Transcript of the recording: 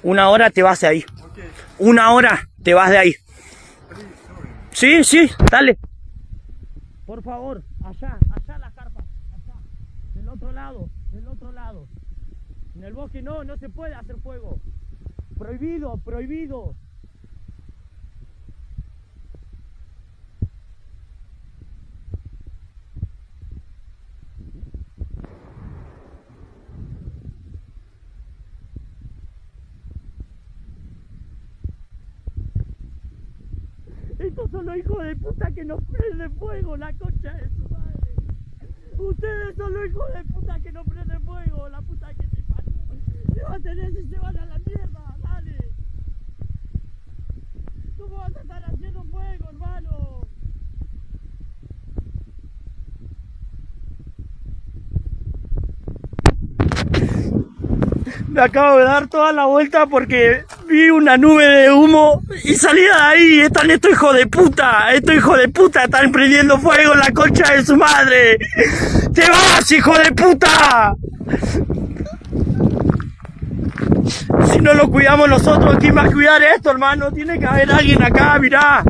1 hora te vas de ahí. Okay. 1 hora te vas de ahí. Sí, sí, dale. Por favor, allá las carpas, allá. Del otro lado, del otro lado. En el bosque no se puede hacer fuego. Prohibido, prohibido. Estos son los hijos de puta que nos prenden fuego, la concha de su madre. Ustedes son los hijos de puta que nos prenden fuego, la puta que se pasó. Llévate y se van a la mierda, dale. ¿Cómo vas a estar haciendo fuego, hermano? Me acabo de dar toda la vuelta porque vi una nube de humo y salí de ahí. Están estos hijos de puta, están prendiendo fuego en la concha de su madre. ¡Te vas, hijo de puta! Si no lo cuidamos nosotros, ¿quién va a cuidar esto, hermano? Tiene que haber alguien acá, mirá.